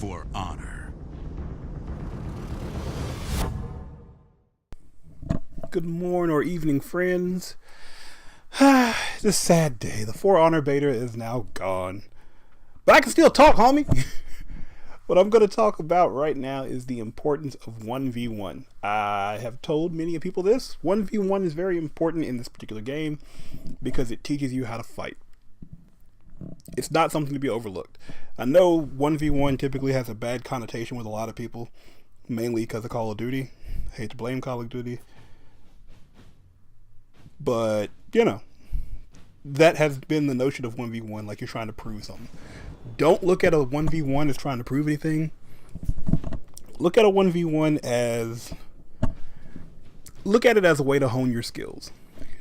for honor. Good morning or evening, friends. It's a sad day. The For Honor beta is now gone. But I can still talk, homie. What I'm going to talk about right now is the importance of 1v1. I have told many people this. 1v1 is very important in this particular game because it teaches you how to fight. It's not something to be overlooked. I know 1v1 typically has a bad connotation with a lot of people, mainly because of Call of Duty. I hate to blame Call of Duty. But, you know, that has been the notion of 1v1, like you're trying to prove something. Don't look at a 1v1 as trying to prove anything. Look at a 1v1 as... Look at it as a way to hone your skills.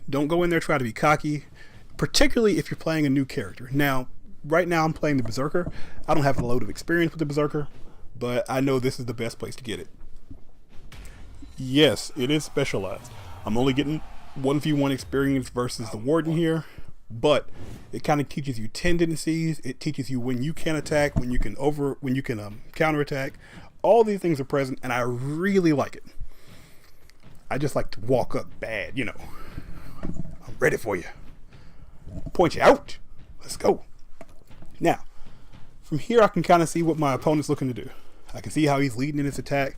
Don't go in there trying to be cocky, particularly if you're playing a new character. Now, right now I'm playing the Berserker. I don't have a load of experience with the Berserker, but I know this is the best place to get it. Yes, it is specialized. I'm only getting 1v1 experience versus the Warden here, but it kind of teaches you tendencies. It teaches you when you can attack, when you can counterattack. All these things are present, and I really like it. I just like to walk up bad, you know. I'm ready for you. Point you out. Let's go. Now, from here I can kind of see what my opponent's looking to do. I can see how he's leading in his attack.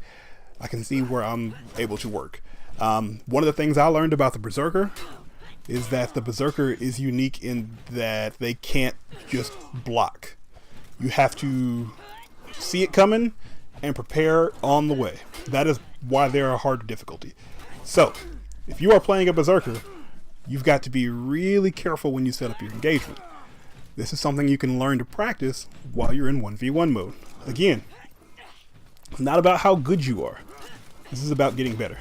I can see where I'm able to work. One of the things I learned about the Berserker is that the Berserker is unique in that they can't just block. You have to see it coming and prepare on the way. That is why they're a hard difficulty. So, if you are playing a Berserker, you've got to be really careful when you set up your engagement. This is something you can learn to practice while you're in 1v1 mode. Again, it's not about how good you are. This is about getting better.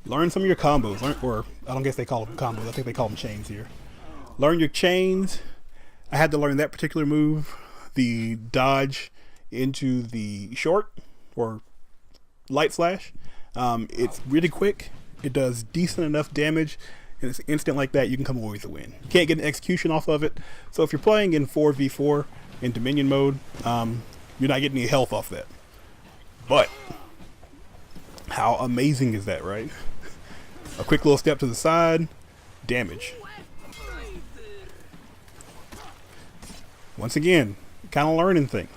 Learn some of your combos, or I don't guess they call them combos. I think they call them chains here. Learn your chains. I had to learn that particular move, the dodge into the short or light slash. It's really quick. It does decent enough damage, and it's instant like that. You can come away with a win. You can't get an execution off of it. So if you're playing in 4v4 in Dominion mode, you're not getting any health off that. But how amazing is that, right? A quick little step to the side, damage. Once again, kind of learning things.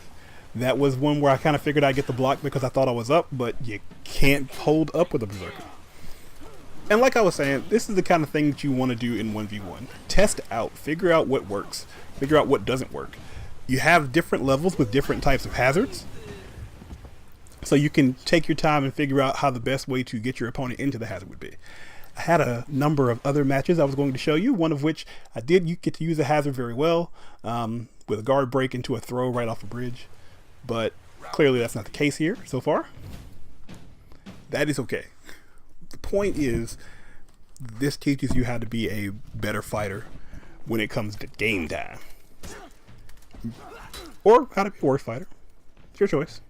That was one where I kind of figured I'd get the block because I thought I was up, but you can't hold up with a Berserker. And like I was saying, this is the kind of thing that you want to do in 1v1. Test out, figure out what works, figure out what doesn't work. You have different levels with different types of hazards. So you can take your time and figure out how the best way to get your opponent into the hazard would be. I had a number of other matches I was going to show you, one of which I did get to use a hazard very well, with a guard break into a throw right off a bridge. But clearly that's not the case here so far. That is okay. The point is, this teaches you how to be a better fighter when it comes to game time. Or how to be a worse fighter. It's your choice.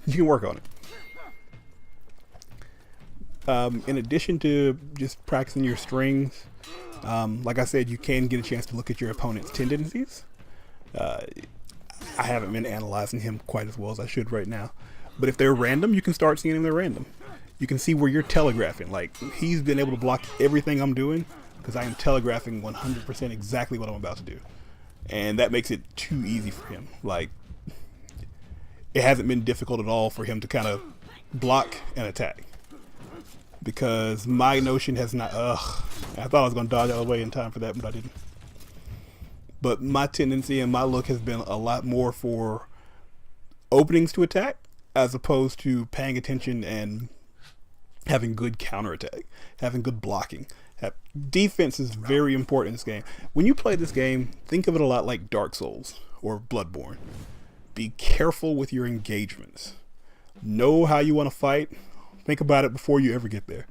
You can work on it. In addition to just practicing your strings, like I said, you can get a chance to look at your opponent's tendencies. I haven't been analyzing him quite as well as I should right now. But if they're random, you can start seeing them they're random. You can see where you're telegraphing. Like, he's been able to block everything I'm doing because I am telegraphing 100% exactly what I'm about to do. And that makes it too easy for him. Like, it hasn't been difficult at all for him to kind of block and attack. Because my notion has not... I thought I was going to dodge out of the way in time for that, but I didn't. But my tendency and my look has been a lot more for openings to attack as opposed to paying attention and having good counterattack, having good blocking. Defense is very important in this game. When you play this game, think of it a lot like Dark Souls or Bloodborne. Be careful with your engagements. Know how you want to fight. Think about it before you ever get there.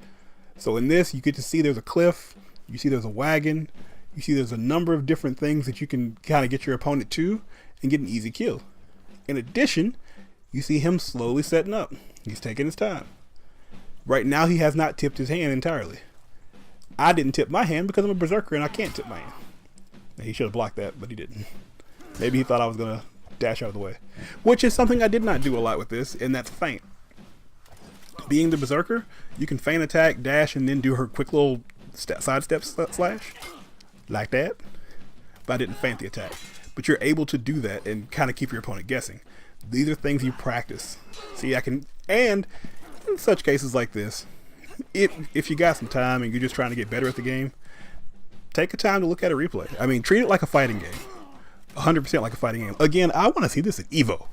So in this, you get to see there's a cliff, you see there's a wagon, you see there's a number of different things that you can kind of get your opponent to and get an easy kill. In addition, you see him slowly setting up. He's taking his time. Right now, he has not tipped his hand entirely. I didn't tip my hand because I'm a Berserker and I can't tip my hand. Now, he should have blocked that, but he didn't. Maybe he thought I was going to dash out of the way, which is something I did not do a lot with this, and that's feint. Being the berserker, you can feint attack, dash, and then do her quick little sidestep slash like that. But I didn't feint the attack. But you're able to do that and kind of keep your opponent guessing. These are things you practice. See, I can, and in such cases like this, if you got some time and you're just trying to get better at the game, take a time to look at a replay. I mean, treat it like a fighting game. 100% like a fighting game. Again, I want to see this at EVO.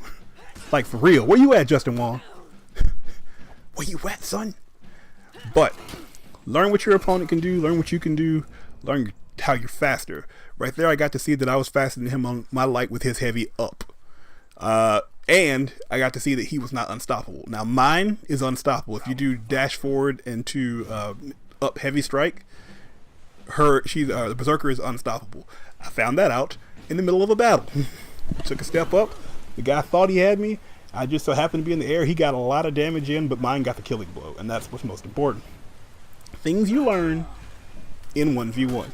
Like, for real. Where you at, Justin Wong? Where you at, son? But learn what your opponent can do. Learn what you can do. Learn how you're faster. Right there, I got to see that I was faster than him on my light with his heavy up. And I got to see that he was not unstoppable. Now, mine is unstoppable. If you do dash forward into up heavy strike, the berserker is unstoppable. I found that out in the middle of a battle. Took a step up. The guy thought he had me. I just so happened to be in the air. He got a lot of damage in, but mine got the killing blow, and that's what's most important. Things you learn in 1v1.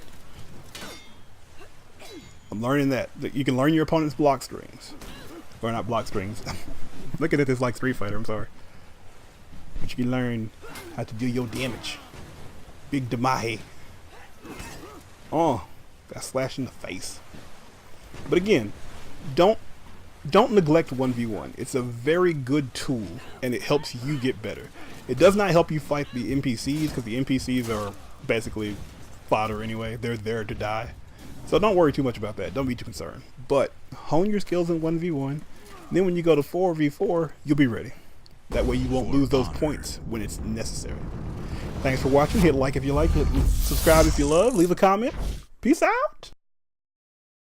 I'm learning that you can learn your opponent's block strings. Or not block strings. Looking at this like Street Fighter, I'm sorry. But you can learn how to do your damage. Big Damahe. Oh, got slashed in the face. But again, don't neglect 1v1. It's a very good tool, and it helps you get better. It does not help you fight the NPCs, because the NPCs are basically fodder anyway. They're there to die. So don't worry too much about that. Don't be too concerned. But hone your skills in 1v1. Then when you go to 4v4, you'll be ready. That way you won't lose those points when it's necessary. Thanks for watching. Hit like if you like. Hit subscribe if you love. Leave a comment. Peace out.